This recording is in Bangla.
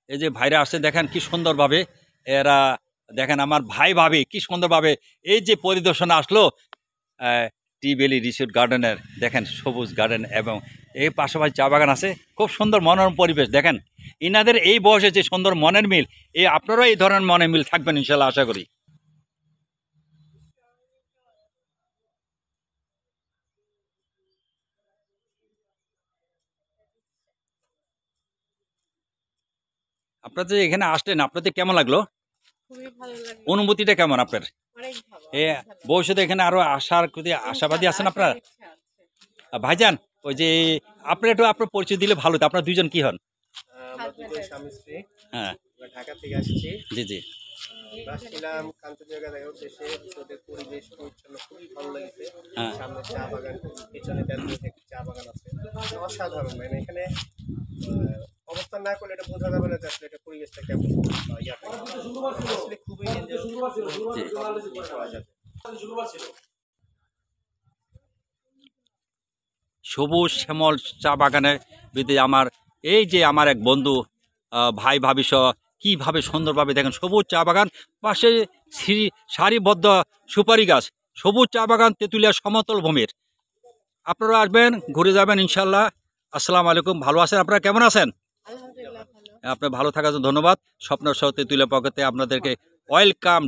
এই যে ভাইরা আসছে দেখেন কি সুন্দরভাবে এরা দেখেন আমার ভাই ভাবি কি সুন্দরভাবে এই যে পরিদর্শনে আসলো টি ভ্যালি রিসোর্ট গার্ডেনের দেখেন সবুজ গার্ডেন এবং এই পাশাপাশি চা বাগান আছে খুব সুন্দর মনোরম পরিবেশ দেখেন ইনাদের এই বয়সে যে সুন্দর মনের মিল এই আপনারাও এই ধরনের মনের মিল থাকবেন ইনশাল্লাহ আশা করি। আপনার যে এখানে আসলেন আপনাদের কেমন লাগলো? খুবই ভালো লাগলো। অনুভূতিটা কেমন আপনার? অনেক ভালো, এ অনেক ভালো। ভবিষ্যতে এখানে আরো আসার প্রতি আশাবাদী আছেন আপনারা? আসার ইচ্ছা আছে। ভাইজান ওই যে আপনার একটু আপনার পরিচয় দিলে ভালো হতো আপনার দুইজন কি হন? আমরা দুজন স্বামী স্ত্রী হ্যাঁ আমরা ঢাকা থেকে আসছি। জি জি আসছিলাম কাঞ্চনজঙ্ঘা দেখার উদ্দেশ্যে। ওদের পরিবেশ পরিচ্ছন্ন খুবই ভালো লেগেছে। হ্যাঁ সামনে চা বাগান, পিছনে তেঁতুলিয়া একটি চা বাগান আছে। অসাধারণ, মানে এখানে অবস্থান না করলে এটা বোঝা যাবে না যে আসলে এটা পরিবেশটা কেমন বা ইয়াটা আসলে খুবই এনজয় করা যাবে। সবুজ শ্যামল চা বাগানের ভিতরে আমার এই যে আমার এক বন্ধু ভাই ভাবি সহ কীভাবে সুন্দরভাবে দেখেন সবুজ চা বাগান পাশে সারিবদ্ধ সুপারি গাছ সবুজ চা বাগান তেঁতুলিয়া সমতল ভূমির আপনারা আসবেন ঘুরে যাবেন ইনশাল্লাহ। আসসালামু আলাইকুম, ভালো আছেন আপনারা? কেমন আছেন? আলহামদুলিল্লাহ ভালো। আপনার ভালো থাকার জন্য ধন্যবাদ। স্বপ্ন সহ তেঁতুলিয়া পকেটে আপনাদেরকে ওয়েলকাম